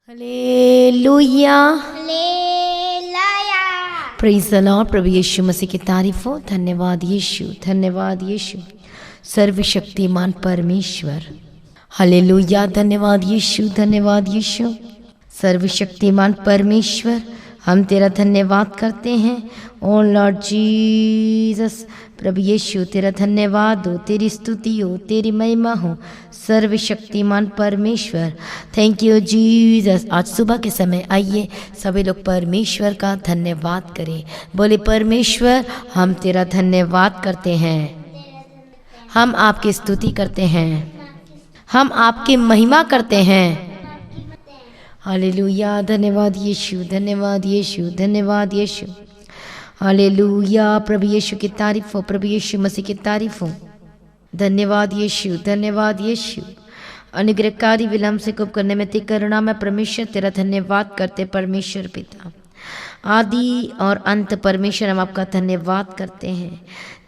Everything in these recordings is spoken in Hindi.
Hallelujah, hallelujah. Praise the Lord. प्रभु यीशु मसीह की तारीफ हो। धन्यवाद यीशु, धन्यवाद यीशु, सर्वशक्तिमान परमेश्वर। हालेलुया, धन्यवाद यीशु, धन्यवाद यीशु, सर्वशक्तिमान परमेश्वर। हम तेरा धन्यवाद करते हैं ओ लॉर्ड जीसस। प्रभु यीशु तेरा धन्यवाद हो, तेरी स्तुति हो, तेरी महिमा हो, सर्वशक्तिमान परमेश्वर। Thank you Jesus. आज सुबह के समय आइए सभी लोग परमेश्वर का धन्यवाद करें। बोले परमेश्वर हम तेरा धन्यवाद करते हैं, हम आपकी स्तुति करते हैं, हम आपकी महिमा करते हैं। हालेलुया, धन्यवाद यीशु, धन्यवाद यीशु, धन्यवाद यीशु। हालेलुया, प्रभु यीशु की तारीफ हो, प्रभु यीशु मसीह की तारीफ हो। धन्यवाद यीशु, धन्यवाद यीशु। अनुग्रहकारी विलम्ब से कुप करने में तेरी करुणा में परमेश्वर तेरा धन्यवाद करते। परमेश्वर पिता आदि और अंत परमेश्वर हम आपका धन्यवाद करते हैं।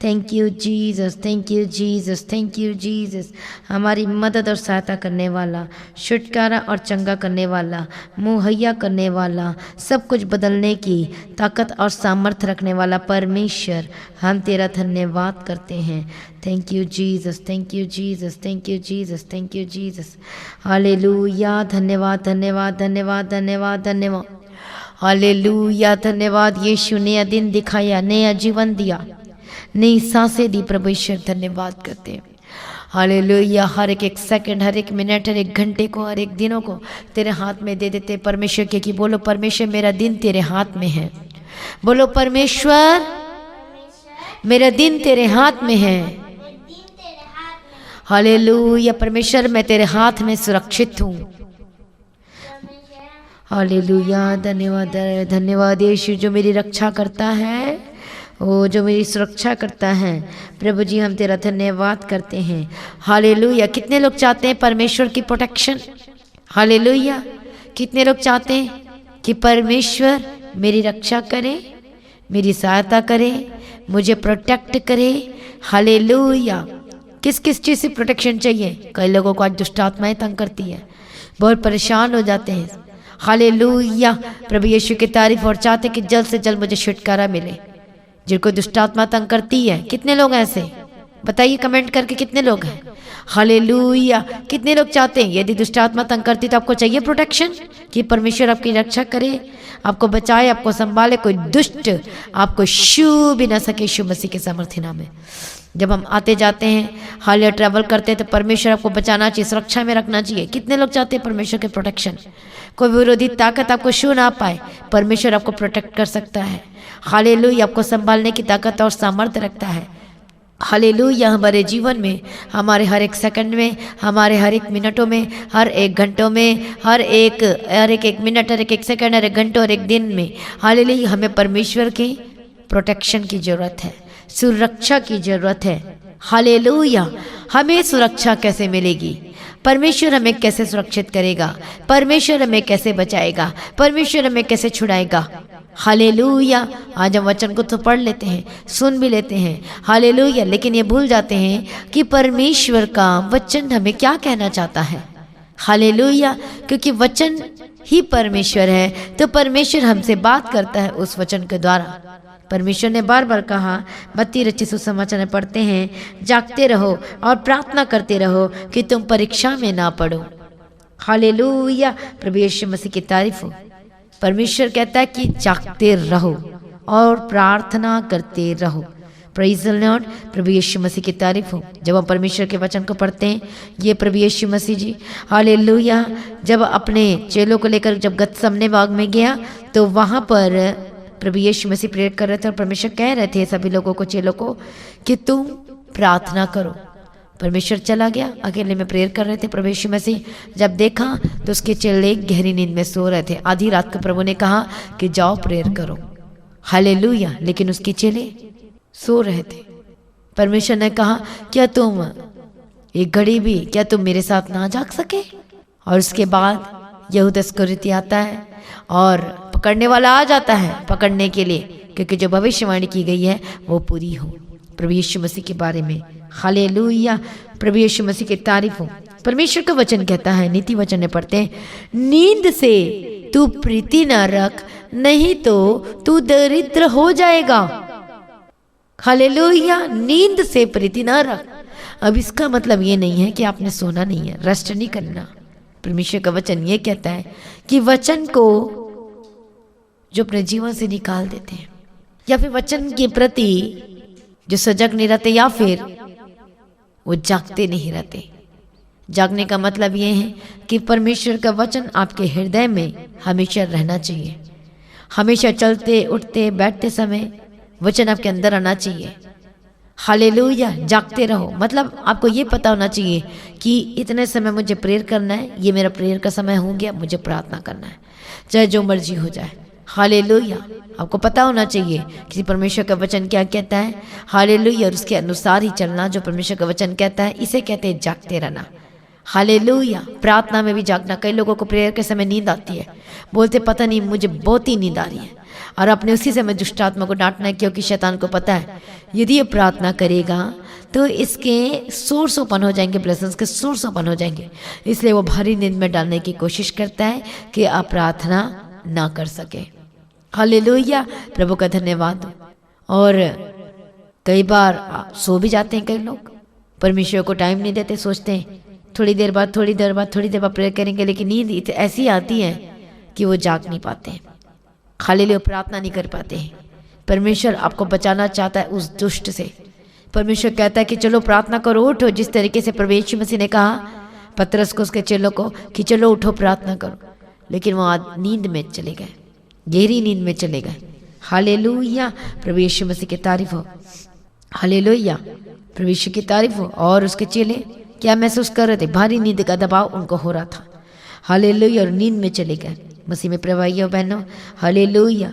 Thank you Jesus, thank you Jesus, thank you Jesus. हमारी मदद और सहायता करने वाला, छुटकारा और चंगा करने वाला, मुहैया करने वाला, सब कुछ बदलने की ताकत और सामर्थ्य रखने वाला परमेश्वर, हम तेरा धन्यवाद करते हैं। Thank you Jesus, thank you Jesus, thank you Jesus, thank you Jesus. Hallelujah, धन्यवाद धन्यवाद धन्यवाद धन्यवाद धन्यवाद। हालेलुया, धन्यवाद यीशु। नया दिन दिखाया, नया जीवन दिया, नई सांसें दी। प्रभु ईश्वर धन्यवाद करते हैं। हालेलुया, हर एक सेकंड, हर एक मिनट, हर एक घंटे को, हर एक दिनों को तेरे हाथ में दे देते परमेश्वर के। कि बोलो परमेश्वर मेरा दिन तेरे हाथ में है। बोलो परमेश्वर मेरा दिन तेरे हाथ में है। हालेलुया, परमेश्वर मैं तेरे हाथ में सुरक्षित हूँ। हालेलुया, धन्यवाद धन्यवाद यीशु जो मेरी रक्षा करता है, ओ जो मेरी सुरक्षा करता है। प्रभु जी हम तेरा धन्यवाद करते हैं। हालेलुया, कितने लोग चाहते हैं परमेश्वर की प्रोटेक्शन? हालेलुया, कितने लोग चाहते हैं कि परमेश्वर मेरी रक्षा करे, मेरी सहायता करे, मुझे प्रोटेक्ट करे? हालेलुया, किस किस चीज़ से प्रोटेक्शन चाहिए? कई लोगों को आज दुष्ट आत्माएं तंग करती है, बहुत परेशान हो जाते हैं। हालेलुया, प्रभु यीशु की तारीफ और चाहते कि जल्द से जल्द मुझे छुटकारा मिले। जिनको दुष्ट आत्मा तंग करती है, कितने लोग हैं ऐसे? बताइए कमेंट करके कितने लोग हैं। हालेलुया, कितने लोग चाहते हैं यदि दुष्ट आत्मा तंग करती तो आपको चाहिए प्रोटेक्शन, कि परमेश्वर आपकी रक्षा करे, आपको बचाए, आपको संभाले, कोई दुष्ट आपको छू भी ना सके यीशु मसीह के सामर्थ्य नाम में। जब हम आते जाते हैं, हालिया ट्रैवल करते हैं तो परमेश्वर आपको बचाना चाहिए, सुरक्षा में रखना चाहिए। कितने लोग चाहते हैं परमेश्वर के प्रोटेक्शन? कोई विरोधी ताकत आपको छू ना पाए, परमेश्वर आपको प्रोटेक्ट कर सकता है। हालेलुया, आपको संभालने की ताकत और सामर्थ्य रखता है। हालेलुया, हमारे जीवन में, हमारे हर एक सेकंड में, हमारे हर एक मिनटों में, हर एक घंटों में, हर एक मिनट, हर एक सेकंड, हर एक घंटों, हर एक दिन में, हालेलुया हमें परमेश्वर की प्रोटेक्शन की जरूरत है, सुरक्षा की जरूरत है। हालेलुया, हमें सुरक्षा कैसे मिलेगी? परमेश्वर हमें कैसे सुरक्षित करेगा? परमेश्वर हमें कैसे बचाएगा? परमेश्वर हमें कैसे छुड़ाएगा? हालेलुया, आज हम वचन को तो पढ़ लेते हैं, सुन भी लेते हैं। हालेलुया, लेकिन ये भूल जाते हैं कि परमेश्वर का वचन हमें क्या कहना चाहता है। हालेलुया, क्योंकि वचन ही परमेश्वर है, तो परमेश्वर हमसे बात करता है उस वचन के द्वारा। परमेश्वर ने बार बार कहा, मत्ती रचित सुसमाचार में पढ़ते हैं, जागते रहो और प्रार्थना करते रहो कि तुम परीक्षा में ना पड़ो। हालेलुया, प्रभु यीशु मसीह की तारीफ हो। परमेश्वर कहता है कि जागते रहो और प्रार्थना करते रहो। प्रेज़ द लॉर्ड, प्रभु यीशु मसीह की तारीफ हो। जब हम परमेश्वर के वचन को पढ़ते हैं, ये प्रभु यीशु मसीह जी, हालेलुया, जब अपने चेलों को लेकर जब गतसमने बाग में गया तो वहाँ पर प्रभु यीशु मसीह प्रेरित कर रहे थे और परमेश्वर कह रहे थे सभी लोगों को, चेलों को, कि तुम प्रार्थना करो। परमेश्वर चला गया, अकेले में प्रेयर कर रहे थे। प्रभु यीशु मसीह जब देखा तो उसके चेले गहरी नींद में सो रहे थे। आधी रात को प्रभु ने कहा कि जाओ प्रेयर करो। हालेलुया, लेकिन उसके चेले सो रहे थे। परमेश्वर ने कहा, क्या तुम एक घड़ी भी, क्या तुम मेरे साथ ना जाग सके? और उसके बाद यहूदा इस्करियोती आता है और पकड़ने वाला आ जाता है पकड़ने के लिए, क्योंकि जो भविष्यवाणी की गई है वो पूरी हो प्रभु यीशु मसीह के बारे में। हालेलुया, प्रभु यीशु मसीह की तारीफ हो। परमेश्वर का वचन कहता है, नीति वचन में पढ़ते हैं, नींद से तू प्रीति न रख, नहीं तो तू दरिद्र हो जाएगा। हालेलुया, नींद से प्रीति न रख। अब इसका मतलब ये नहीं है कि आपने सोना नहीं है, रेस्ट नहीं करना। परमेश्वर का वचन ये कहता है कि वचन को जो अपने जीवन से निकाल देते हैं, या फिर वचन के प्रति जो सजग नहीं रहते, या फिर वो जागते नहीं रहते। जागने का मतलब ये है कि परमेश्वर का वचन आपके हृदय में हमेशा रहना चाहिए। हमेशा चलते उठते बैठते समय वचन आपके अंदर आना चाहिए। हालेलुया, जागते रहो, मतलब आपको ये पता होना चाहिए कि इतने समय मुझे प्रेयर करना है, ये मेरा प्रेयर का समय हो गया, मुझे प्रार्थना करना है, चाहे जो मर्जी हो जाए। हालेलुया, आपको पता होना चाहिए कि परमेश्वर का वचन क्या कहता है। हालेलुया, और उसके अनुसार ही चलना। जो परमेश्वर का वचन कहता है, इसे कहते हैं जागते रहना। हालेलुया, प्रार्थना में भी जागना। कई लोगों को प्रेयर के समय नींद आती है, बोलते पता नहीं मुझे बहुत ही नींद आ रही है, और अपने उसी समय दुष्ट आत्मा को डांटना है, क्योंकि शैतान को पता है यदि ये प्रार्थना करेगा तो इसके सोर्स ओपन हो जाएंगे, ब्लेसिंग्स के सोर्स ओपन हो जाएंगे। इसलिए वो भारी नींद में डालने की कोशिश करता है कि आप प्रार्थना ना कर सके। हालेलुया, प्रभु का धन्यवाद। और कई बार सो भी जाते हैं कई लोग, परमेश्वर को टाइम नहीं देते, सोचते हैं थोड़ी देर बाद प्रेयर करेंगे, लेकिन नींद ऐसी आती है कि वो जाग नहीं पाते हैं। हालेलुया, प्रार्थना नहीं कर पाते हैं। परमेश्वर आपको बचाना चाहता है उस दुष्ट से। परमेश्वर कहता है कि चलो प्रार्थना करो, उठो। जिस तरीके से प्रभु यीशु मसीह ने कहा पतरस को, उसके चेलों को, कि चलो उठो प्रार्थना करो, लेकिन वो नींद में चले गए, गहरी नींद में चले गए। हालेलुया, प्रभु यीशु मसीह की तारीफ हो। हालेलुया, प्रभु यीशु की तारीफ हो। और उसके चेले क्या महसूस कर रहे थे? भारी नींद का दबाव उनको हो रहा था। हालेलुया, और नींद में चले गए। मसीह में प्रिय भाइयों बहनों, हालेलुया,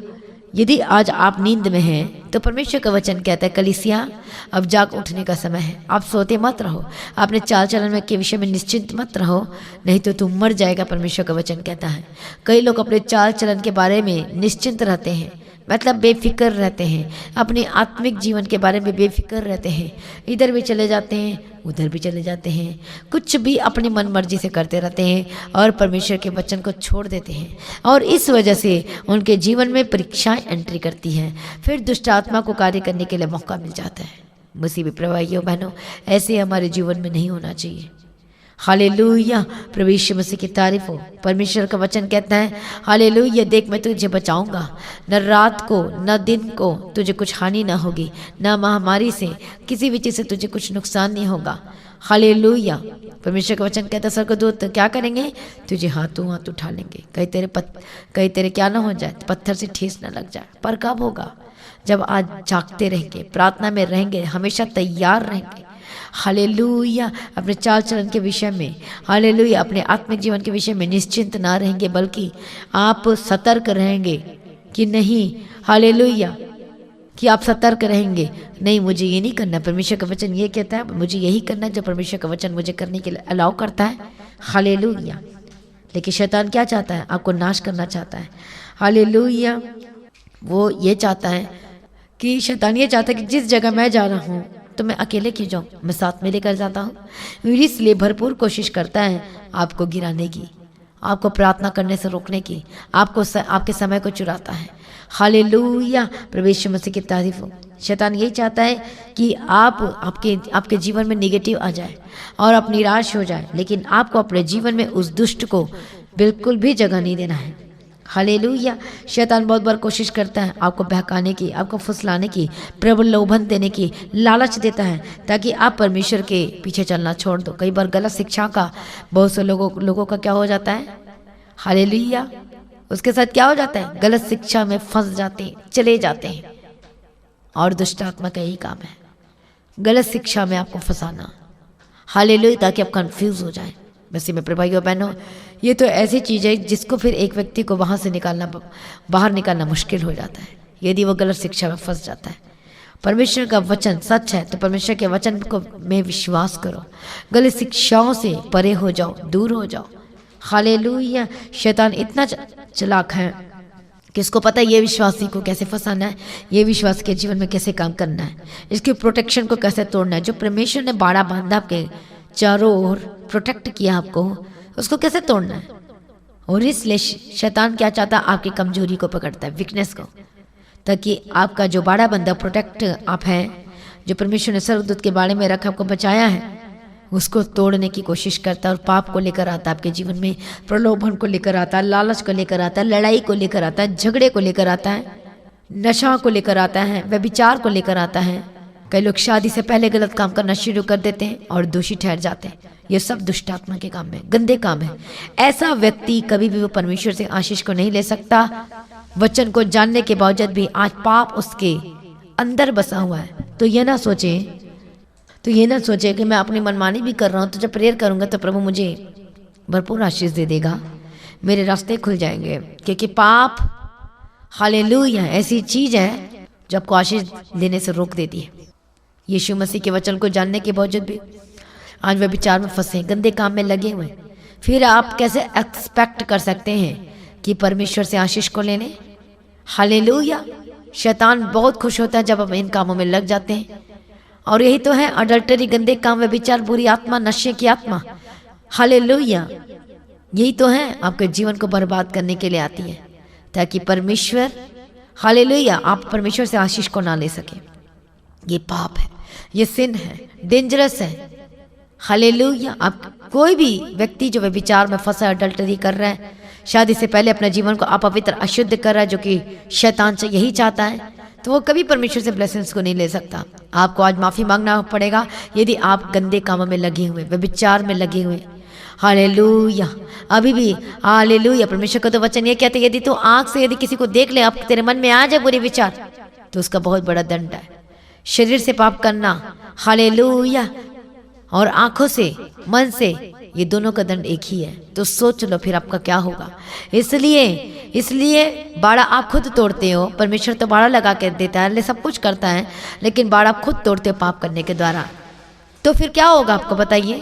यदि आज आप नींद में हैं तो परमेश्वर का वचन कहता है, कलीसिया अब जाग उठने का समय है। आप सोते मत रहो, अपने चाल चलन में के विषय में निश्चिंत मत रहो, नहीं तो तुम मर जाएगा। परमेश्वर का वचन कहता है। कई लोग अपने चाल चलन के बारे में निश्चिंत रहते हैं, मतलब बेफिक्र रहते हैं, अपने आत्मिक जीवन के बारे में बेफिक्र रहते हैं, इधर भी चले जाते हैं उधर भी चले जाते हैं, कुछ भी अपनी मन मर्जी से करते रहते हैं और परमेश्वर के वचन को छोड़ देते हैं, और इस वजह से उनके जीवन में परीक्षाएं एंट्री करती हैं, फिर दुष्ट आत्मा को कार्य करने के लिए मौका मिल जाता है। मुसीबत प्रभाइयों बहनों, ऐसे हमारे जीवन में नहीं होना चाहिए। हालेलुया, प्रभु यीशु मसीह की तारीफ हो। परमेश्वर का वचन कहता है, हालेलुया, देख मैं तुझे बचाऊंगा, न रात को न दिन को तुझे कुछ हानि ना होगी, न महामारी से किसी भी चीज़ से तुझे कुछ नुकसान नहीं होगा। हालेलुया, परमेश्वर का वचन कहता है, स्वर्गदूत क्या करेंगे? तुझे हाथों हाथ उठा लेंगे, कहीं तेरे क्या ना हो जाए, पत्थर से ठेस ना लग जाए। पर कब होगा? जब आज जागते रहेंगे, प्रार्थना में रहेंगे, हमेशा तैयार रहेंगे। हालेलुया, अपने चाल चलन के विषय में, हालेलुया, अपने आत्मिक जीवन के विषय में निश्चिंत ना रहेंगे, बल्कि आप सतर्क रहेंगे कि नहीं, हालेलुया, कि आप सतर्क रहेंगे, नहीं मुझे ये नहीं करना, परमेश्वर का वचन ये कहता है, मुझे यही करना है जो परमेश्वर का वचन मुझे करने के लिए अलाउ करता है। हालेलुया, लेकिन शैतान क्या चाहता है? आपको नाश करना चाहता है। हालेलुया, वो ये चाहता है कि शैतान ये चाहता है कि जिस जगह मैं जा रहा हूँ तो मैं अकेले क्यों जाऊँ, मैं साथ में लेकर जाता हूँ। इसलिए भरपूर कोशिश करता है आपको गिराने की, आपको प्रार्थना करने से रोकने की, आपके समय को चुराता है। हालेलुया, प्रभु यीशु मसीह की तारीफ हो। शैतान यही चाहता है कि आपके जीवन में नेगेटिव आ जाए और आप निराश हो जाए, लेकिन आपको अपने जीवन में उस दुष्ट को बिल्कुल भी जगह नहीं देना है। हालेलुया, शैतान बहुत बार कोशिश करता है आपको बहकाने की, आपको फुसलाने की, प्रलोभन देने की, लालच देता है ताकि आप परमेश्वर के पीछे चलना छोड़ दो। कई बार गलत शिक्षा का बहुत से लोगों का क्या हो जाता है? हालेलुया, उसके साथ क्या हो जाता है? गलत शिक्षा में फंस जाते हैं, चले जाते हैं, और दुष्ट आत्मा का यही काम है, गलत शिक्षा में आपको फंसाना। हालेलुया, ताकि आप कंफ्यूज हो जाए। मसीह में भाइयों बहनों, ये तो ऐसी चीज़ है जिसको फिर एक व्यक्ति को बाहर निकालना मुश्किल हो जाता है यदि वो गलत शिक्षा में फंस जाता है। परमेश्वर का वचन सच है तो परमेश्वर के वचन को में विश्वास करो, गलत शिक्षाओं से परे हो जाओ, दूर हो जाओ। हालेलुया, शैतान इतना चालाक है कि इसको पता है ये विश्वासी को कैसे फंसाना है, ये विश्वास के जीवन में कैसे काम करना है, इसके प्रोटेक्शन को कैसे तोड़ना है। जो परमेश्वर ने बाड़ा बांधा आपके चारों ओर प्रोटेक्ट किया आपको, उसको कैसे तोड़ना है। और इसलिए शैतान क्या चाहता है, आपकी कमजोरी को पकड़ता है, वीकनेस को, ताकि आपका जो बाड़ा बंदा प्रोटेक्ट आप हैं, जो परमेश्वर ने सर्वदूत के बारे में रखा आपको बचाया है, उसको तोड़ने की कोशिश करता है और पाप को लेकर आता है आपके जीवन में, प्रलोभन को लेकर आता है, लालच को लेकर आता है, लड़ाई को लेकर आता है, झगड़े को लेकर आता है, नशा को लेकर आता है, व्यभिचार को लेकर आता है। कई लोग शादी से पहले गलत काम करना शुरू कर देते हैं और दोषी ठहर जाते हैं। ये सब दुष्ट आत्मा के काम है, गंदे काम है। ऐसा व्यक्ति कभी भी वो परमेश्वर से आशीष को नहीं ले सकता। वचन को जानने के बावजूद भी आज पाप उसके अंदर बसा हुआ है। तो ये ना सोचे कि मैं अपनी मनमानी भी कर रहा हूँ, तो जब प्रेयर करूँगा तो प्रभु मुझे भरपूर आशीष दे देगा, मेरे रास्ते खुल जाएंगे। क्योंकि पाप, हालेलुया, ऐसी चीज़ है जो आपको आशीष लेने से रोक देती है। यीशु मसीह के वचन को जानने के बावजूद भी आज वे विचार में फंसे, गंदे काम में लगे हुए, फिर आप कैसे एक्सपेक्ट कर सकते हैं कि परमेश्वर से आशीष को लेने। हालेलुया। शैतान बहुत खुश होता है जब आप इन कामों में लग जाते हैं। और यही तो है अडल्टरी, गंदे काम, व्यभिचार, बुरी आत्मा, नशे की आत्मा। हालेलुया। यही तो है आपके जीवन को बर्बाद करने के लिए आती है, ताकि परमेश्वर, हालेलुया, आप परमेश्वर से आशीष को ना ले सके। ये पाप है, ये सिन है, डेंजरस है। हालेलुया। आप कोई भी व्यक्ति जो व्यभिचार में फंसा, अडल्टरी कर रहा है, शादी से पहले अपने जीवन को अपवित्र, अशुद्ध कर रहा है, जो कि शैतान से यही चाहता है, तो वो कभी परमेश्वर से ब्लेसिंग्स को नहीं ले सकता। आपको आज माफ़ी मांगना पड़ेगा यदि आप गंदे कामों में लगे हुए, व्यभिचार में लगे हुए। हालेलुया। अभी भी हालेलुया। परमेश्वर का तो वचन ये कहते हैं, यदि तू आँख से यदि किसी को देख ले, आप तेरे मन में आ जाए बुरे विचार, तो उसका बहुत बड़ा दंड है। शरीर से पाप करना, हालेलुया, और आंखों से, मन से, ये दोनों का दंड एक ही है। तो सोच लो फिर आपका क्या होगा। इसलिए बाड़ा आप खुद तोड़ते हो। परमेश्वर तो बाड़ा लगा के देता है, सब कुछ करता है, लेकिन बाड़ा खुद तोड़ते हो पाप करने के द्वारा। तो फिर क्या होगा आपको बताइए।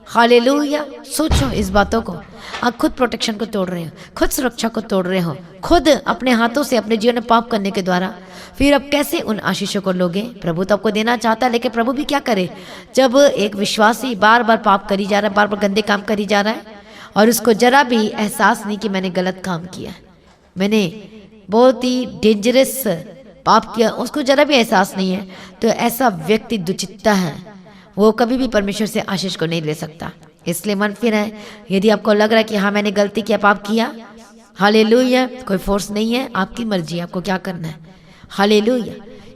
हालेलुया। सोचो इस बातों को। आप खुद प्रोटेक्शन को तोड़ रहे हो, खुद सुरक्षा को तोड़ रहे हो, खुद अपने हाथों से अपने जीवन में पाप करने के द्वारा। फिर अब कैसे उन आशीषों को लोगे। प्रभु तो आपको देना चाहता है, लेकिन प्रभु भी क्या करे, जब एक विश्वासी बार बार पाप करी जा रहा है, बार बार गंदे काम करी जा रहा है, और उसको जरा भी एहसास नहीं कि मैंने गलत काम किया, मैंने बहुत ही डेंजरस पाप किया, उसको जरा भी एहसास नहीं है, तो ऐसा व्यक्ति दुचित्ता है, वो कभी भी परमेश्वर से आशीष को नहीं ले सकता। इसलिए मन फिर है, यदि आपको लग रहा है कि हाँ मैंने गलती किया, पाप किया, हालेलुया, कोई फोर्स नहीं है, आपकी मर्जी, आपको क्या करना है। हालेलुया।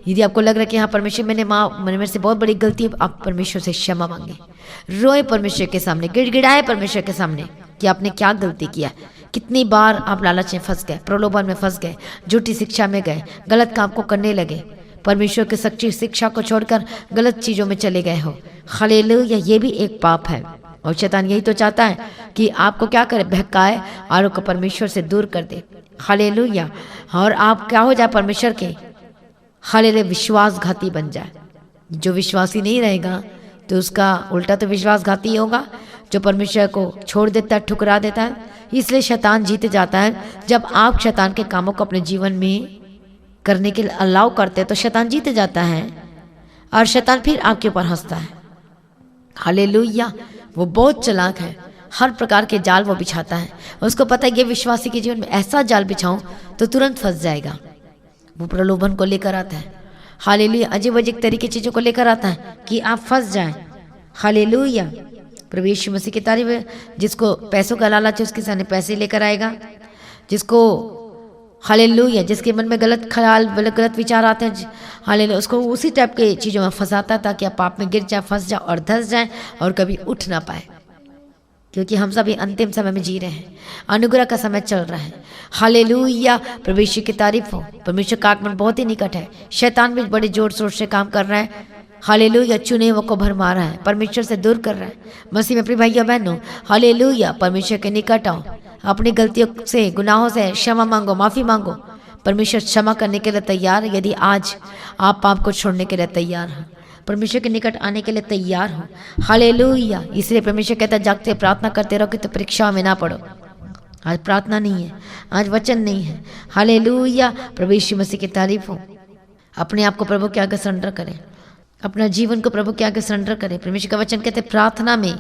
यदि आपको लग रहा है कि हाँ परमेश्वर मैंने मेरे से बहुत बड़ी गलती है, आप परमेश्वर से क्षमा मांगे, रोए परमेश्वर के सामने, गिड़गिड़ाए परमेश्वर के सामने कि आपने क्या गलती किया। कितनी बार आप लालच में फंस गए, प्रलोभन में फंस गए, झूठी शिक्षा में गए, गलत काम को करने लगे, परमेश्वर की सच्ची शिक्षा को छोड़कर गलत चीज़ों में चले गए हो। हालेलुया। ये भी एक पाप है, और शैतान यही तो चाहता है कि आपको क्या करे, बहकाए और आपको परमेश्वर से दूर कर दे। हालेलुया। और आप क्या हो जाए, परमेश्वर के हालेलुया विश्वासघाती बन जाए। जो विश्वासी नहीं रहेगा तो उसका उल्टा तो विश्वासघाती होगा, जो परमेश्वर को छोड़ देता है, ठुकरा देता है। इसलिए शैतान जीत जाता है। जब आप शैतान के कामों को अपने जीवन में करने के लिए अलाउ करते हैं तो शैतान जीत जाता है, और शैतान फिर आपके ऊपर हंसता है। हालेलुया। वो बहुत चालाक है, हर प्रकार के जाल वो बिछाता है। उसको पता है ये विश्वासी के जीवन में ऐसा जाल बिछाऊं तो तुरंत फंस जाएगा। वो प्रलोभन को लेकर आता है, हालेलुया, अजीब अजीब तरीके चीज़ों को लेकर आता है कि आप फंस जाएं। हालेलुया। प्रभु यीशु मसीह की तारीफ है। जिसको पैसों का लालच है उसके सामने पैसे लेकर आएगा, जिसको हालेलुया, जिसके मन में गलत ख्याल, गलत विचार आते हैं, हालेलुया, उसको उसी टाइप के चीज़ों में फंसाता है, ताकि आप पाप में गिर जाए, फंस जाए और धंस जाए और कभी उठ ना पाए। क्योंकि हम सभी अंतिम समय में जी रहे हैं, अनुग्रह का समय चल रहा है। हालेलुया। परमेश्वर की तारीफ हो। परमेश्वर का आगमन बहुत ही निकट है। शैतान भी बड़े जोर शोर से काम कर रहा है। हालेलुया। चुने हुए को भरमा रहा है, परमेश्वर से दूर कर रहा है। मसीह में प्रिय भाइयों बहनों, हालेलुया, परमेश्वर के निकट आओ, अपनी गलतियों से, गुनाहों से क्षमा मांगो, माफ़ी मांगो। परमेश्वर क्षमा करने के लिए तैयार है। यदि आज आप पाप को छोड़ने के लिए तैयार हैं, परमेश्वर के निकट आने के लिए तैयार हो। हालेलुया। इसलिए परमेश्वर कहता है जागते प्रार्थना करते रहो कि तो परीक्षा में ना पड़ो। आज प्रार्थना नहीं है, आज वचन नहीं है। हालेलुया। प्रभु यीशु मसीह की तारीफ हो। अपने आप को प्रभु के आगे सरेंडर करें। अपना जीवन को प्रभु के आगे सरेंडर करें। परमेश्वर का वचन कहते प्रार्थना में,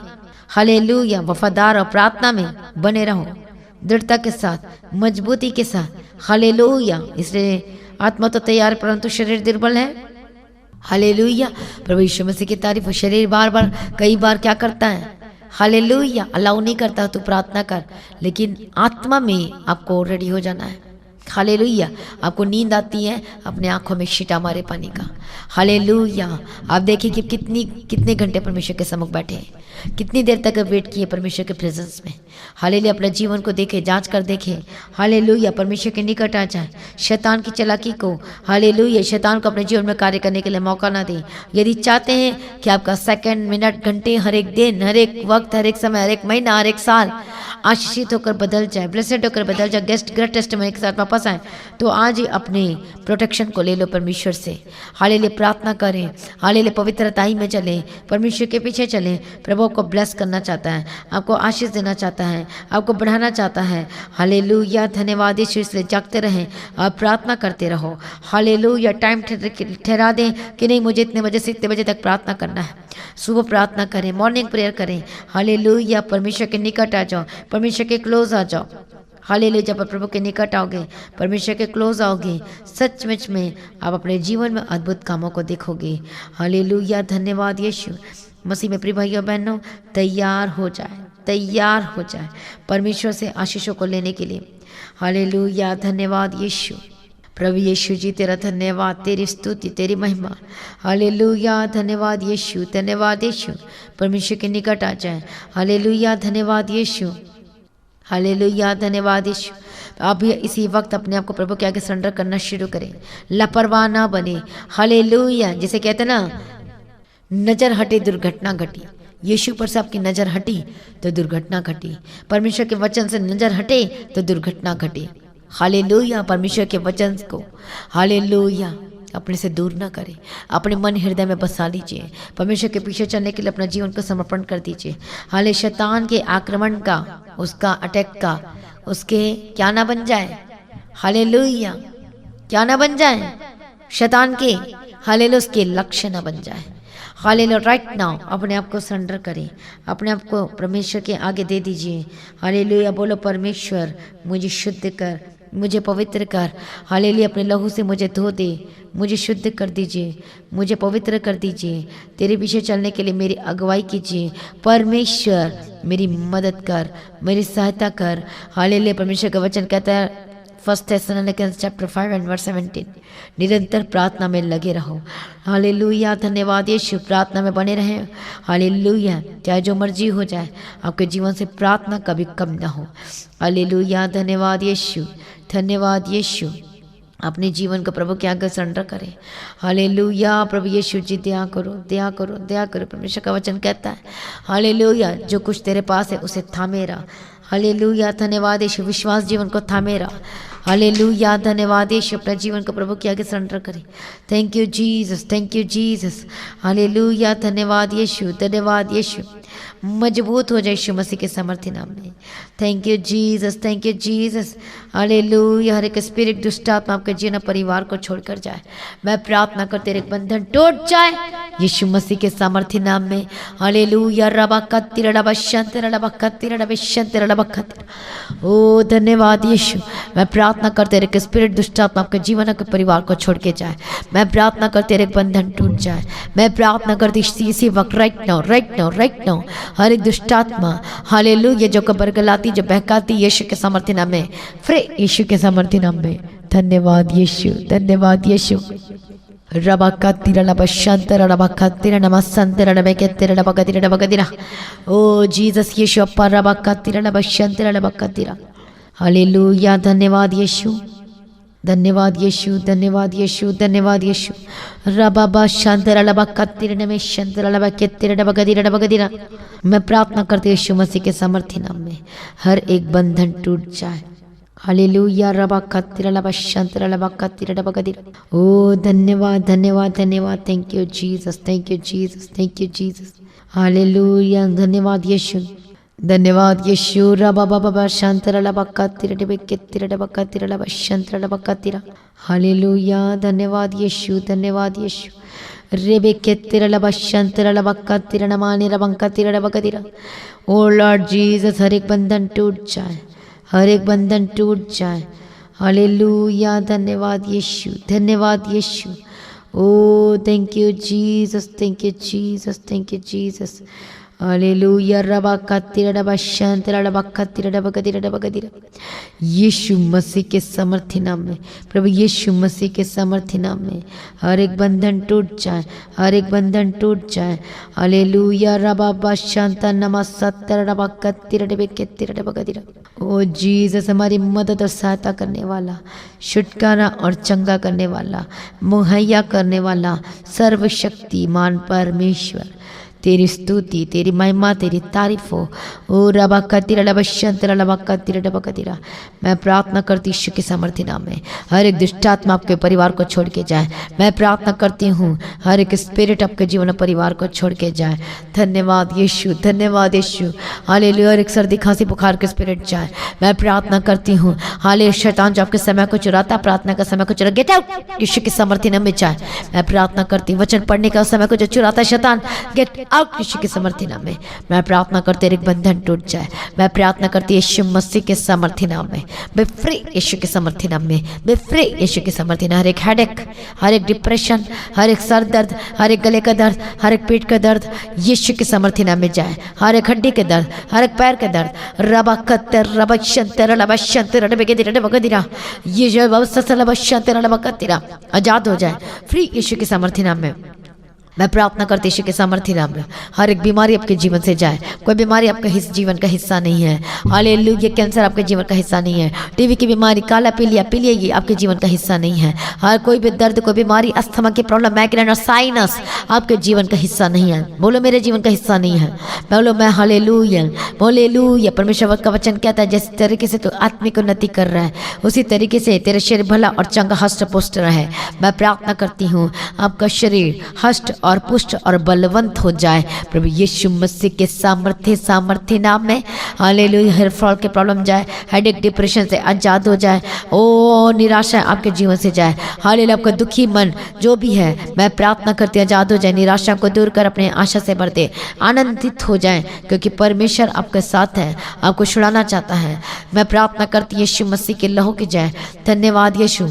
हालेलुया, वफादार और प्रार्थना में बने रहो दृढ़ता के साथ, मजबूती के साथ, हालेलुया। इसलिए आत्मा तो तैयार परंतु शरीर दुर्बल है। हालेलुया, प्रभु यीशु मसीह की तारीफ। शरीर बार बार कई बार क्या करता है, हालेलुया, अलाउ नहीं करता तू प्रार्थना कर, लेकिन आत्मा में आपको रेडी हो जाना है। हालेलुया, आपको नींद आती है, अपने आंखों में छींटा मारे पानी का। हालेलुया, आप देखिए कि कितने घंटे परमेश्वर के सम्मुख बैठे हैं, कितनी देर तक वेट किए परमेश्वर के प्रेजेंस में। हालेलुया, अपने जीवन को देखें, जांच कर देखें। हालेलुया, परमेश्वर के निकट आ जाए, शैतान की चालाकी को, हालेलुया, शैतान को अपने जीवन में कार्य करने के लिए मौका ना दें। यदि चाहते हैं कि आपका सेकंड, मिनट, घंटे, हर एक दिन, हर एक वक्त, हर एक समय, हर एक महीना, हर एक साल आशीषित होकर बदल जाए, ब्लेसेड होकर बदल जाए, ग्रेट टेस्टिमनी के साथ वापस आए, तो आज ही अपने प्रोटेक्शन को ले लो परमेश्वर से। हालेलुया, प्रार्थना करें, हालेलुया, पवित्रताई में चलें, परमेश्वर के पीछे चलें। प्रभु को ब्लेस करना चाहता है, आपको आशीष देना चाहता है, आपको बढ़ाना चाहता है। हालेलुया, धन्यवाद यीशु। इसलिए जागते रहें और प्रार्थना करते रहो। हालेलुया, टाइम ठहरा दें कि नहीं मुझे इतने बजे से इतने बजे तक प्रार्थना करना है। सुबह प्रार्थना करें, मॉर्निंग प्रेयर करें। हालेलुया, परमेश्वर के निकट आ जाओ, परमेश्वर के क्लोज आ जाओ। हालेलुया, जब आप प्रभु के निकट आओगे, परमेश्वर के क्लोज आओगे, सचमुच में आप अपने जीवन में अद्भुत कामों को देखोगे। हालेलुया, धन्यवाद यीशु मसीह में। प्रिय भाइयों बहनों, तैयार हो जाए, तैयार हो जाए परमेश्वर से आशीषों को लेने के लिए। हालेलुया, धन्यवाद यीशु। प्रभु यीशु जी तेरा धन्यवाद, तेरी स्तुति, तेरी महिमा। हालेलुया, धन्यवाद यीशु, धन्यवाद यीशु। परमेश्वर के निकट आ जाए। हालेलुया, धन्यवाद यीशु, हालेलुया, धन्यवाद यीशु। आप भी इसी वक्त अपने आप को प्रभु के आगे सरेंडर करना शुरू करें, लापरवाह ना बने। हालेलुया, जिसे कहते हैं ना, नजर हटे दुर्घटना घटी। यीशु पर से आपकी नजर हटी तो दुर्घटना घटी, परमेश्वर के वचन से नजर हटे तो दुर्घटना घटी। हालेलुया, परमेश्वर के वचन को, हालेलुया, अपने से दूर ना करें, अपने मन हृदय में बसा लीजिए। परमेश्वर के पीछे चलने के लिए अपना जीवन को समर्पण कर दीजिए। हाले शैतान के आक्रमण का, उसका अटैक का, उसके क्या ना बन जाए। हालेलुया, क्या ना बन जाए शैतान के, हालेलुया, उसके लक्ष्य ना बन जाए। हालेलुया, राइट नाउ अपने आप को सरेंडर करें, अपने आप को परमेश्वर के आगे दे दीजिए। हालेलुया, बोलो परमेश्वर मुझे शुद्ध कर, मुझे पवित्र कर। हालेलुया, अपने लहू से मुझे धो दे, मुझे शुद्ध कर दीजिए, मुझे पवित्र कर दीजिए। तेरे पीछे चलने के लिए मेरी अगुवाई कीजिए। परमेश्वर मेरी मदद कर, मेरी सहायता कर। हालेलुया, परमेश्वर का वचन कहता है 1 Thessalonians chapter 5 and verse 17, निरंतर प्रार्थना में लगे रहो। हालेलुया, धन्यवाद यीशु, प्रार्थना में बने रहें। हालेलुया, चाहे जो मर्जी हो जाए, आपके जीवन से प्रार्थना कभी कम ना हो। हालेलुया, धन्यवाद यीशु, धन्यवाद यीशु। अपने जीवन को प्रभु के आगे सरेंडर करें। हालेलुया, प्रभु यीशु जी दया करो, दया करो, दया करो। परमेश्वर का वचन कहता है, हालेलुया, जो कुछ तेरे पास है उसे थामे रहा। हालेलुया, धन्यवाद यीशु, विश्वास जीवन को थामे रहा। हालेलुया, धन्यवाद यीशु, अपने जीवन को प्रभु के आगे सरेंडर करें। Thank you Jesus, thank you Jesus. Hallelujah, धन्यवाद यीशु, धन्यवाद यीशु। मजबूत हो जाए यीशु मसीह के सामर्थ्य नाम में। Thank you Jesus, thank you Jesus. Hallelujah, हर एक स्पिरिट दुष्ट आत्मा आपके जीवन परिवार को छोड़कर जाए। मैं प्रार्थना करते एक बंधन टूट जाए यीशु मसीह के सामर्थ्य नाम में। हालेलुया, रबा कत्तिर रबा शंतर रबा कत्तिर रबा शंतर रबा कत्तिर। ओ धन्यवाद यीशु। मैं प्रार्थना करते एक स्पिरिट दुष्ट आत्मा आपके जीवन के परिवार को छोड़ के जाए। मैं प्रार्थना करते एक बंधन टूट जाए। मैं प्रार्थना करती इसी वक्त, right now, right now, right now, हर एक दुष्ट आत्मा, हालेलुया, जो बरगलाती, जो बहकाती, यीशु के सामर्थ्य नाम में, फ्री यीशु के सामर्थ्य नाम में। धन्यवाद यीशु, धन्यवाद यीशु। रबा कत्तिर रबा शंतर रबा कत्तिर नमा संतर रबा कत्तिर रबा कत्तिर रबा कत्तिर। ओ जीसस यीशु, अप्पा रबा कत्तिर रबा शंतर रबा कत्तिर। हालेलुया, धन्यवाद यीशु, धन्यवाद यीशु, धन्यवाद यीशु, धन्यवाद यीशु। रबा शंतर रबा कत्तिर नमे शंतर रबा कत्तिर रबा कत्तिर रबा कत्तिर। मैं प्रार्थना करती यीशु मसीह के सामर्थ्य नाम में, हर एक बंधन टूट जाए। हालेलुया, रबा कत्तिर रबा शंतर रबा कत्तिर रबा कत्तिर। ओ धन्यवाद, धन्यवाद, धन्यवाद। Thank you Jesus, thank you Jesus, thank you Jesus. Hallelujah, धन्यवाद यीशु, धन्यवाद यीशु। रबा बाबा शंतर रबा कत्तिर रबा कत्तिर रबा कत्तिर रबा शंतर रबा कत्तिर। हालेलुया, धन्यवाद यीशु, धन्यवाद यीशु। रेबेके तिरलबशन तिरलबक्का तिरनमानी रबंका तिरलबकतिरा। ओ लॉर्ड जीसस, हर एक बंधन टूट जाए, हर एक बंधन टूट जाए। हालेलुया, धन्यवाद यीशु, धन्यवाद यीशु। Oh thank you Jesus, thank you Jesus, thank you Jesus. Hallelujah, रबा तिरडबा शंतरडबा तिरडबा तिरडबा तिरडबा। यीशु मसीह के समर्थी नाम में, प्रभु यीशु मसीह के समर्थी नाम में हर एक बंधन टूट जाए, हर एक बंधन टूट जाए। हालेलुया, रबा शांता नमा सत्तरडबा तिरडबे के तिरडबा तिरडबा। ओ जीसस, हमारी मदद और सहायता करने वाला, छुटकारा और चंगा करने वाला, मुहैया करने वाला, सर्वशक्तिमान परमेश्वर, तेरी स्तुति, तेरी महिमा, तेरी तारीफ हो। ओ रबा कतिरा रबा शंतरा रबा कतिरा रबा कतिरा। मैं प्रार्थना करती यीशु के सामर्थ्य नाम में हर एक दुष्टात्मा आपके परिवार को छोड़ के जाए। मैं प्रार्थना करती हूँ हर एक स्पिरिट आपके जीवन और परिवार को छोड़ के जाए। धन्यवाद यीशु, धन्यवाद यीशु। हालेलुया, हर एक सर्दी खांसी बुखार के स्पिरिट जाए। मैं प्रार्थना करती हूँ हाले शैतान जो आपके समय को चुराता, प्रार्थना का समय को चुरा, गेट आउट यीशु के सामर्थ्य नाम में जाए। मैं प्रार्थना करती हूँ वचन पढ़ने का समय को जो चुराता शैतान, गेट आउट यीशु के सामर्थ्य नाम में। मैं प्रार्थना करती हूँ एक बंधन टूट जाए। मैं प्रार्थना करती हूँ यीशु मसीह के सामर्थ्य नाम में, बे फ्री यीशु के सामर्थ्य नाम में, बे फ्री यीशु के सामर्थ्य नाम। हर एक हेडेक, हर एक डिप्रेशन, हर एक सर दर्द, हर एक गले का दर्द, हर एक पेट का दर्द यीशु के सामर्थ्य नाम में जाए। हर एक हड्डी के दर्द, हर एक पैर का दर्द, रबा कत्तर रबा शंतर रबा शंतर रबे के दिरा बगा दिरा, ये जो बाबा ससला रबा शंतर रबा कत्तिरा आजाद हो जाए, फ्री यीशु के सामर्थ्य नाम में। मैं प्रार्थना करती यीशु के सामर्थ्य नाम में हर एक बीमारी आपके जीवन से जाए। कोई बीमारी आपका जीवन का हिस्सा नहीं है। हालेलुया, कैंसर आपके जीवन का हिस्सा नहीं है। टीबी की बीमारी, काला पीलिया ये आपके जीवन का हिस्सा नहीं है। हर कोई भी दर्द, कोई बीमारी, अस्थमा की प्रॉब्लम, माइग्रेन और साइनस आपके जीवन का हिस्सा नहीं है। बोलो मेरे जीवन का हिस्सा नहीं है। बोलो मैं हालेलुया, हालेलुया। परमेश्वर का वचन कहता है जिस तरीके से तो आत्मिक उन्नति कर रहा है उसी तरीके से तेरे शरीर भला और चंगा हष्ट पुष्ट रहे। मैं प्रार्थना करती हूँ आपका शरीर हष्ट और पुष्ट और बलवंत हो जाए प्रभु यीशु मसीह के सामर्थ्य नाम में। हालेलुया, हेयर फॉल के प्रॉब्लम जाए, हेडेक डिप्रेशन से आजाद हो जाए। ओ निराशा आपके जीवन से जाए। हालेलुया, आपका दुखी मन जो भी है मैं प्रार्थना करती आजाद हो जाए। निराशा को दूर कर अपने आशा से भर दे, आनंदित हो जाए क्योंकि परमेश्वर आपके साथ है, आपको छुड़ाना चाहता है। मैं प्रार्थना करती यीशु मसीह के लहू की जाए। धन्यवाद यीशु।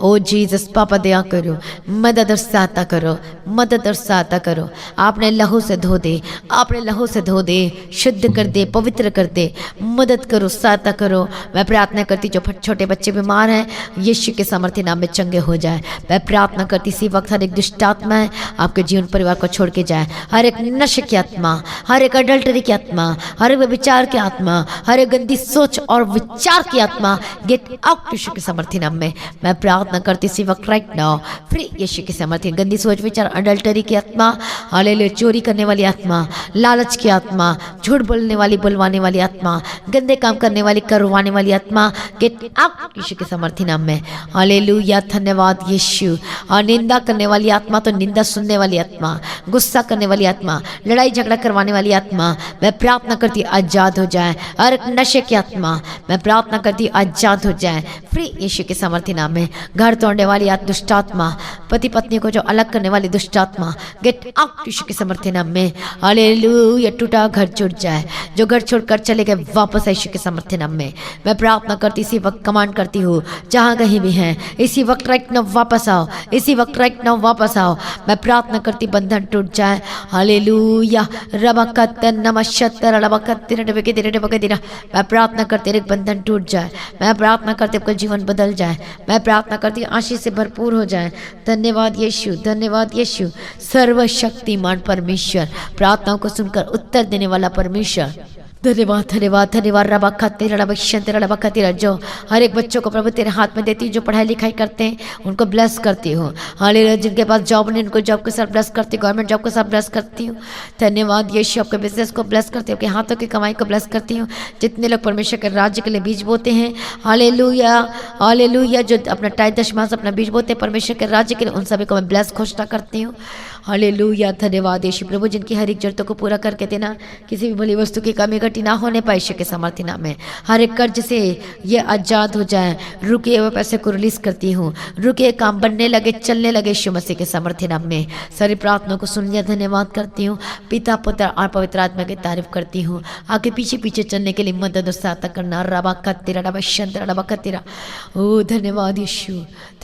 ओ जीसस, पापा दया करो, मदद और सहायता करो, मदद और सहायता करो। आपने लहू से धो दे, आपने लहू से धो दे, शुद्ध कर दे, पवित्र कर दे, मदद करो, सहायता करो। मैं प्रार्थना करती जो छोटे बच्चे बीमार हैं यीशु के सामर्थ्य नाम में चंगे हो जाए। मैं प्रार्थना करती इसी वक्त हर एक दुष्ट आत्मा है आपके जीवन परिवार को छोड़ के जाए। हर एक नशे की आत्मा, हर एक अडल्टरी की आत्मा, हर एक विचार की आत्मा, हर एक गंदी सोच और विचार की आत्मा गेट आउट यीशु के सामर्थ्य नाम में। मैं प्रार्थना करती इसी वक्त राइट नाउ फ्री यीशु के सामर्थ्य। गंदी सोच विचार, अडल्टरी की आत्मा, हालेलुया, चोरी करने वाली आत्मा, लालच की आत्मा, झूठ बोलने वाली बुलवाने वाली आत्मा, गंदे काम करने वाली करवाने वाली आत्मा गेट आउट यीशु के सामर्थ्य नाम में। हालेलुया, धन्यवाद यीशु। और निंदा करने वाली आत्मा तो निंदा सुनने वाली आत्मा, गुस्सा करने वाली आत्मा, लड़ाई झगड़ा करवाने वाली आत्मा मैं प्रार्थना करती आजाद हो जाए। और नशे की आत्मा मैं प्रार्थना करती आजाद हो जाए फ्री यीशु के सामर्थ्य नाम में। घर तोड़ने वाली दुष्ट आत्मा, पति पत्नी को जो अलग करने वाली दुष्ट आत्मा गेट आउट यीशु के सामर्थ्य नाम में। हालेलुया, टूटा घर छूट जाए, जो घर छोड़कर चले गए वापस यीशु के सामर्थ्य नाम में। मैं प्रार्थना करती इसी वक्त कमांड करती हूँ जहाँ कहीं भी हैं इसी वक्त राइट नाउ वापस आओ, इसी वक्त राइट नाउ वापस आओ। मैं प्रार्थना करती बंधन टूट जाए। हालेलुया, रबकत्तर नमशत्तर रबकत्तर डबके दिरा। मैं प्रार्थना करती एक बंधन टूट जाए। मैं प्रार्थना करती आपका जीवन बदल जाए। मैं प्रार्थना करती आशीष से भरपूर हो जाए। धन्यवाद यीशु, धन्यवाद यीशु। सर्वशक्तिमान परमेश्वर, प्रार्थनाओं को सुनकर उत्तर देने वाला परमेश्वर, धन्यवाद धन्यवाद धन्यवाद। रबा खातिर रबा शंतर रबा खातिर जो हर एक बच्चों को प्रभु तेरे हाथ में देती हूँ, जो पढ़ाई लिखाई करते हैं उनको ब्लेस करती हूँ। हालेलुया, जिनके पास जॉब नहीं उनको जॉब के साथ ब्लेस करती हूँ, गवर्नमेंट जॉब के साथ ब्लेस करती हूँ। धन्यवाद यीशु, आपके बिजनेस को ब्लेस करती हूँ, आपके हाथों की कमाई को ब्लेस करती हूँ। जितने लोग परमेश्वर के राज्य के लिए बीज बोते हैं, हालेलुया हालेलुया, जो अपना टाइम दशमांश अपना बीज बोते हैं परमेश्वर के राज्य के लिए, उन सभी को मैं ब्लेस घोषणा करती हूँ। हालेलुया, धन्यवाद यीशु। प्रभु जिनकी हर एक जरूरतों को पूरा करके देना, किसी भी भली वस्तु की कमी घटी ना होने पाए यीशु के समर्थी नाम में। हर एक कर्ज से ये आजाद हो जाए, रुके हुए पैसे को रिलीज करती हूँ, रुके काम बनने लगे, चलने लगे यीशु मसीह के समर्थी नाम में। सारी प्रार्थना को सुन लिया, धन्यवाद करती हूँ। पिता, पुत्र और पवित्र आत्मा की तारीफ करती हूँ। आगे पीछे पीछे चलने के लिए मदद और सहायता करना। रबा कत्तीरा रबा शंतरा रबा कत्तीरा। ओ धन्यवाद यीशु,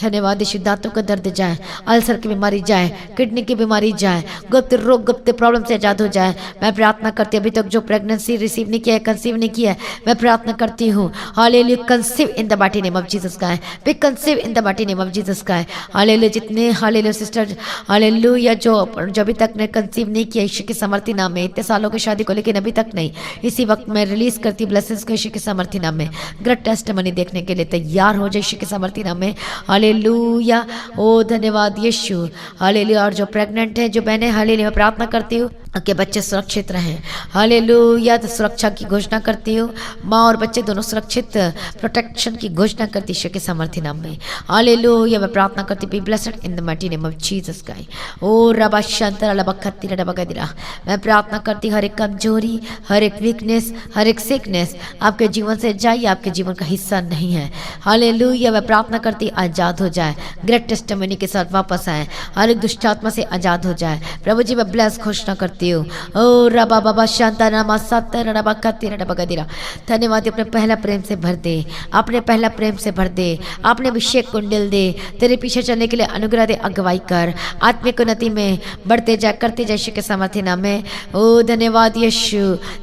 धन्यवाद यीशु। दांतों का दर्द जाए, अल्सर की बीमारी जाए, किडनी की बीमारी जाए, गुप्त रोग गुप्त प्रॉब्लम से आजाद हो जाए। मैं प्रार्थना करती हूँ, अभी तक जो प्रेगनेंसी रिसीव नहीं किया है, कंसीव नहीं किया है, मैं प्रार्थना करती हूँ, hallelujah, conceive in the mighty name of Jesus का है, be conceive in the mighty name of Jesus का है। हालेलुया, जितने हालेलुया सिस्टर, हालेलुया, जो अभी तक ने कंसीव नहीं किया यीशु के समर्थी नाम में, इतने सालों की शादी को लेकिन अभी तक नहीं, इसी वक्त मैं रिलीज करती ब्लेसिंग्स को यीशु के समर्थी नाम में। ग्रेट टेस्टिमनी देखने के लिए तैयार हो जाए यीशु के समर्थी नाम में। हालेलुया, ओ धन्यवाद यीशु, हालेलुया। और जो प्रेग्नेंट है, जो बहनें, हालेलुया, प्रार्थना करती हूँ कि बच्चे सुरक्षित रहें। हालेलुया, तो सुरक्षा की घोषणा करती हूँ, माँ और बच्चे दोनों सुरक्षित, प्रोटेक्शन की घोषणा करती यीशु के समर्थी नाम में। हालेलुया, मैं प्रार्थना करती be blessed in the mighty name of Jesus Christ. ओ रबा शंतरा रबा खत्तीरा रबा गदिरा। मैं प्रार्थना करती हर एक कमजोरी, हर एक वीकनेस, हर एक सिकनेस आपके जीवन से जाइए, आपके जीवन का हिस्सा नहीं है। हालेलुया, मैं प्रार्थना करती आजाद हो जाए, ग्रेट टेस्टिमनी के साथ वापस आए, हर एक दुष्ट आत्मा से आजाद हो जाए। प्रभु जी, मैं ब्लेस घोषणा करती हूँ। ओ रबा बाबा शांता नमा सत्तर रबा खत्तीरा रबा गदिरा। धन्यवाद, अपने पहला प्रेम से भर दे, अपने पहला प्रेम से भर दे, अपने अभिषेक कुंडल दे, तेरे पीछे चलने के लिए अनुग्रह दे, अगुवाई कर, आत्मिक उन्नति में बढ़ते जाए, करते जाए यीशु के समर्थी नाम में। ओ धन्यवाद यीशु,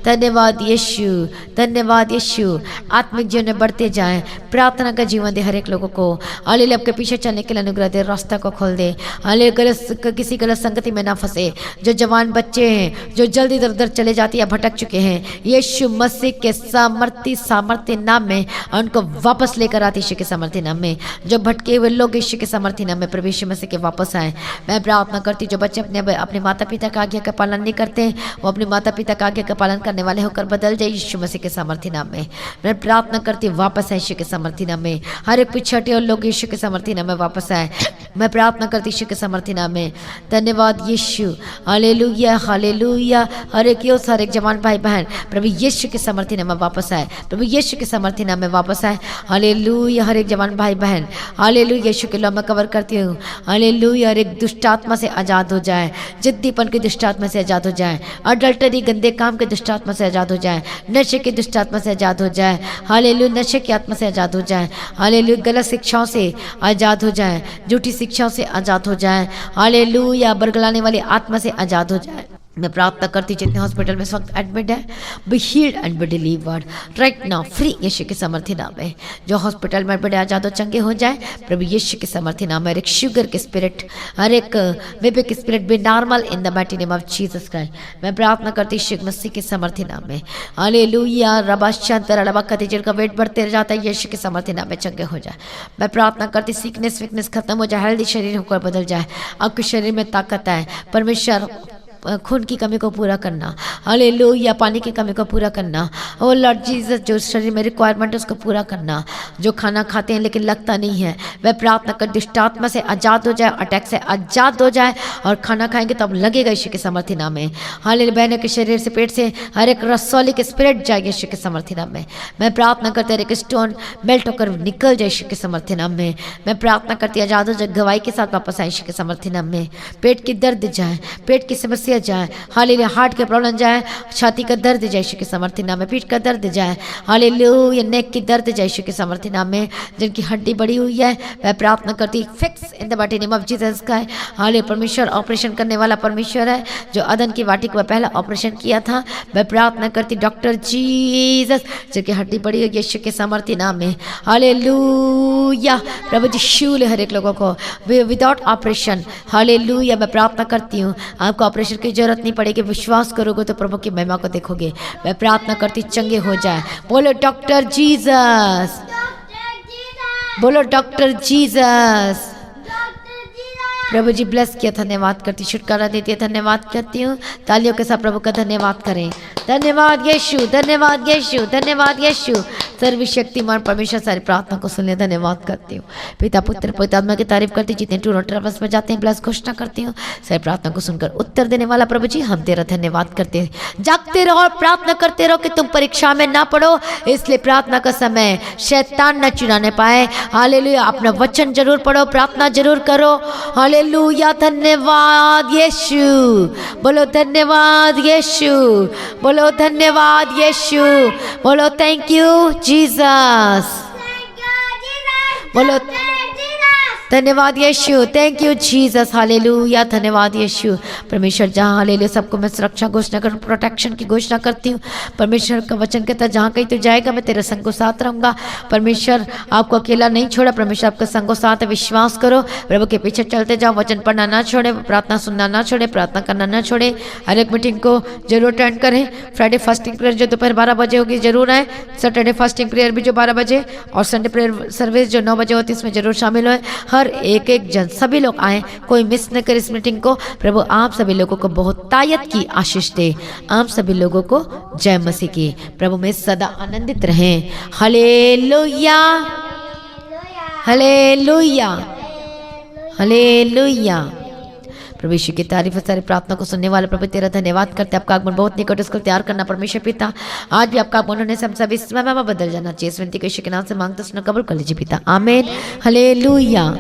धन्यवाद यीशु, धन्यवाद यीशु। आत्मिक जीवन में बढ़ते जाए, प्रार्थना का जीवन दे हर एक लोगों को। हालेलुया, आपके पीछे चलने के लिए अनुग्रह दे, रास्ता को खोल दे। हालेलुया, किसी गलत संगति में ना फंसे। जो जवान बच्चे हैं, जो जल्दी इधर उधर चले जाते या भटक चुके हैं, यीशु मसीह के सामर्थ्य नाम में उनको वापस लेकर आते यीशु के समर्थी नाम में। जो भटके हुए लोग यीशु के समर्थी नाम में प्रभु यीशु मसीह के वापस आए। मैं प्रार्थना करती, जो बच्चे अपने माता पिता का आज्ञा का पालन नहीं करते, वो अपने माता पिता का आज्ञा का पालन करने वाले होकर बदल जाए यीशु मसीह के समर्थी नाम में। मैं प्रार्थना करती, वापस आए यीशु के समर्थी नाम में। हर एक पिछड़े और लोग यीशु के समर्थी नाम में वापस आए। मैं प्रार्थना करती यीशु के समर्थी नाम में। धन्यवाद यीशु, हालेलुया, हालेलुया। हर एक योद्धा, हर एक जवान भाई बहन प्रभु यीशु के समर्थी नाम में वापस आए, प्रभु यीशु के समर्थी नाम में वापस आए। हालेलुया, हर एक जवान भाई बहन, हालेलुया, यीशु के नाम में कवर करती हूँ। हालेलुया, हर एक दुष्ट आत्मा से आजाद हो जाए, जिद्दीपन की दुष्ट आत्मा से आजाद हो जाए, अडल्टरी गंदे काम के दुष्ट आत्मा से आजाद हो जाए, नशे की दुष्ट आत्मा से आजाद हो जाए। हालेलुया, नशे की आत्मा से आजाद हो जाए। हालेलुया, गलत शिक्षाओं से आजाद हो जाए, झूठी शिक्षाओं से आजाद हो जाए। हालेलुया, बरगलाने वाली आत्मा से आजाद हो जाए। मैं प्रार्थना करती, जितने हॉस्पिटल में इस वक्त एडमिट है, be healed and be delivered right now, free यीशु के समर्थी नाम में। जो हॉस्पिटल में एडमिट है, आजाद हो, चंगे हो जाए प्रभु यीशु के समर्थी नाम में। हर एक शुगर के स्पिरिट, हर एक बेबी के spirit B normal in the mighty name of Jesus Christ. मैं प्रार्थना करती यीशु मसीह के समर्थी नाम में। हालेलुया, रबा शंतर रबा कति, जिनका वेट बढ़ते जाता है यीशु के समर्थी नाम में चंगे हो जाए। मैं प्रार्थना करती, सिकनेस वीकनेस खत्म हो जाए, हेल्दी शरीर होकर बदल जाए, आपके शरीर में ताकत आए। परमेश्वर खून की कमी को पूरा करना, हालेलुया, पानी की कमी को पूरा करना। ओ लॉर्ड जीसस, जो शरीर में रिक्वायरमेंट है उसको पूरा करना। जो खाना खाते हैं लेकिन लगता नहीं है, वह प्रार्थना कर दुष्ट आत्मा से आजाद हो जाए, अटैक से आजाद हो जाए, और खाना खाएंगे तो अब लगेगा यीशु के समर्थी नाम में। हालेलुया, बहनों के शरीर से, पेट से हर एक रसौली के स्पिरिट जाए यीशु के समर्थी नाम में। मैं प्रार्थना करती, हर एक स्टोन मेल्ट होकर निकल जाए यीशु के समर्थी नाम में। मैं प्रार्थना करती, आजाद हो जाए, गवाही के साथ वापस आए यीशु के समर्थी नाम में। पेट की दर्द जाए, पेट की समस्या जाए, हालेलुया, हार्ट के प्रॉब्लम जाए, छाती का दर्द जाए यीशु के समर्थी नाम में, पीठ का दर्द जाए, हालेलुया, नेक की दर्द जाए यीशु के समर्थी नाम में। जिनकी हड्डी बड़ी हुई है, मैं प्रार्थना करती, fix in the mighty name of Jesus का। हालेलुया, परमेश्वर ऑपरेशन करने वाला परमेश्वर है, जो अदन की वाटी को पहला ऑपरेशन किया था। मैं प्रार्थना करती, डॉक्टर जीसस, जिनकी हड्डी बड़ी हुई यीशु के समर्थी नाम में। हालेलुया, प्रभु जी शूल हर एक लोगों को विदाउट ऑपरेशन। हालेलुया, मैं प्रार्थना करती हूँ, आपको ऑपरेशन की जरूरत नहीं पड़ेगी, विश्वास करोगे तो प्रभु की महिमा को देखोगे। मैं प्रार्थना करती, चंगे हो जाए। बोलो डॉक्टर जीसस, बोलो डॉक्टर जीसस। प्रभु जी ब्लेस किया, धन्यवाद करती, छुटकारा देती है, धन्यवाद करती हूँ। तालियों के साथ प्रभु का धन्यवाद करें। धन्यवाद यीशु, धन्यवाद यीशु, धन्यवाद यीशु, सर्वशक्तिमान परमेश्वर सारी प्रार्थना को सुनने धन्यवाद करती हूँ। पिता पुत्र पवित्र आत्मा की तारीफ करती हूँ। जितने टूर और ट्रैवल्स में जाते हैं ब्लेस घोषणा करती हूँ। सारी प्रार्थना को सुनकर उत्तर देने वाला प्रभु जी हम तेरा धन्यवाद करते हैं। जागते रहो और प्रार्थना करते रहो कि तुम परीक्षा में ना पड़ो, इसलिए प्रार्थना का समय शैतान न चुराने पाए। हालेलुया। अपना वचन जरूर पढ़ो, प्रार्थना जरूर करो। हालेलुया। धन्यवाद यीशु, बोलो धन्यवाद यीशु, बोलो धन्यवाद यीशु, बोलो थैंक यू जीसस, बोलो धन्यवाद यीशु, थैंक यू जीसस। हालेलुया। धन्यवाद यीशु। परमेश्वर जहाँ हालेलुया सबको मैं सुरक्षा घोषणा करूँ, प्रोटेक्शन की घोषणा करती हूँ। परमेश्वर का वचन कहता है जहाँ कहीं तो जाएगा मैं तेरे संग को साथ रहूँगा। परमेश्वर आपको अकेला नहीं छोड़ा, परमेश्वर आपका संग को साथ है। विश्वास करो, प्रभु के पीछे चलते जाओ, वचन पढ़ना ना छोड़े, प्रार्थना सुनना ना छोड़े, प्रार्थना करना ना छोड़े। हर एक मीटिंग को जरूर अटेंड करें। फ्राइडे फास्टिंग प्रेयर जो दोपहर 12 बजे होगी जरूर आए। सैटरडे फास्टिंग प्रेयर भी जो 12 बजे और संडे प्रेयर सर्विस जो 9 बजे होती है इसमें जरूर शामिल हो। हर एक जन सभी लोग आए, कोई मिस न करे इस मीटिंग को। प्रभु आप सभी लोगों को बहुत तायत की आशीष दे। आप सभी लोगों को जय मसीह की। प्रभु में सदा आनंदित रहें। Hallelujah, hallelujah, hallelujah. प्रभु यीशु की तारीफ। सारी प्रार्थना को सुनने वाले प्रभु तेरा धन्यवाद करते हैं। आपका आगमन बहुत निकट, उसको तैयार करना परमेश्वर पिता। आज भी आपका आगमन होने से हम सभी समय में बदल जाना चाहिए। इस विनती को यीशु के नाम से मांगते सुना कबूल कर लीजिए पिता, आमीन। हालेलुया।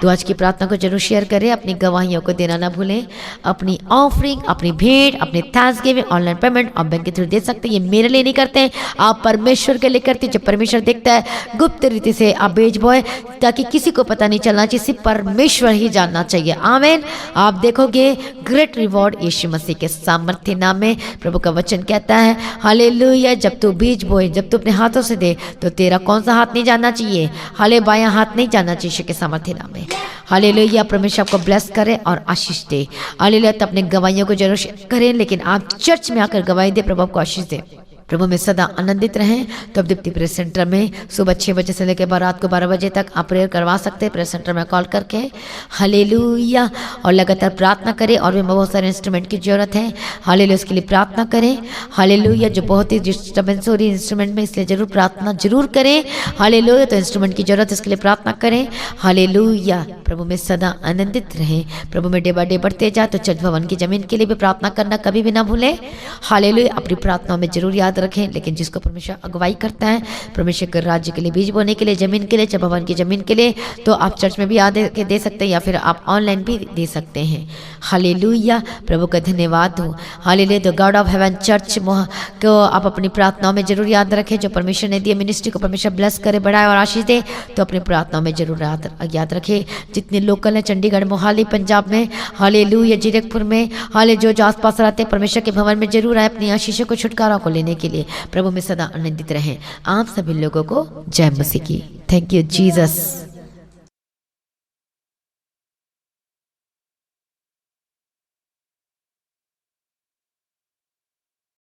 तो आज की प्रार्थना को जरूर शेयर करें, अपनी गवाहियों को देना ना भूलें। अपनी ऑफरिंग, अपनी भेंट, अपनी थैंक्सगिविंग ऑनलाइन पेमेंट आप बैंक के थ्रू दे सकते हैं। ये मेरे लिए नहीं करते हैं, आप परमेश्वर के लिए करते हैं। जब परमेश्वर देखता है गुप्त रीति से आप भेज बोए, ताकि किसी को पता नहीं चलना चाहिए, सिर्फ परमेश्वर ही जानना चाहिए। आमीन। आप देखोगे ग्रेट रिवॉर्ड यीशु मसीह के सामर्थ्य नाम में। प्रभु का वचन कहता है हालेलुया, जब तू बीज बोए, जब तू अपने हाथों से दे तो तेरा कौन सा हाथ नहीं जानना चाहिए, हाले बायां हाथ नहीं जानना चाहिए यीशु के सामर्थ्य नाम में। हालेलुया। परमेश्वर आपको ब्लेस करे और आशीष दे। हालेलुया। तो अपने गवाहियों को जरूर करें, लेकिन आप चर्च में आकर गवाही दे, प्रभु आपको आशीष दे। प्रभु में सदा आनंदित रहें। तो अब दीप्ति प्रेयर सेंटर में सुबह 6 बजे से लेकर रात को 12 बजे तक आप प्रेयर करवा सकते हैं प्रेयर सेंटर में कॉल करके। हालेलुया। और लगातार प्रार्थना करें। और भी बहुत सारे इंस्ट्रूमेंट की जरूरत है। हालेलुया। उसके लिए प्रार्थना करें। हालेलुया। जो बहुत ही डिस्टर्बेंस हो रही है इंस्ट्रूमेंट में, इसलिए जरूर प्रार्थना जरूर करें। हालेलुया। तो इंस्ट्रूमेंट की जरूरत है, इसके लिए प्रार्थना करें। हालेलुया। प्रभु में सदा आनंदित रहें। प्रभु में डे बाय डे बढ़ते जाए। तो चर्च भवन की जमीन के लिए भी प्रार्थना करना कभी भी ना भूलें। हालेलुया। अपनी प्रार्थनाओं में जरूर याद रखें। लेकिन जिसको परमेश्वर अगुवाई करता है, परमेश्वर के राज्य के लिए, बीज बोने के लिए, जमीन के लिए, चर्च भवन की जमीन के लिए, तो आप चर्च में भी याद के दे सकते हैं या फिर आप ऑनलाइन भी दे सकते हैं। हालेलुया। प्रभु का धन्यवाद हो। हालेलुया। तो गॉड ऑफ हेवन चर्च को आप अपनी प्रार्थनाओं में जरूर याद रखें। जो परमेश्वर ने दिए मिनिस्ट्री को परमेश्वर ब्लेस करे, बढ़ाए और आशीष दे। तो अपनी प्रार्थनाओं में जरूर याद रखें। जितने लोकल हैं चंडीगढ़, मोहाली, पंजाब में, हालेलुया, जीरकपुर में, हाले जो आसपास रहते हैं, परमेश्वर के भवन में जरूर आए अपनी आशीषों को, छुटकारा को लेने के लिए। प्रभु में सदा आनंदित रहें। आप सभी लोगों को जय मसीह की। Thank you Jesus.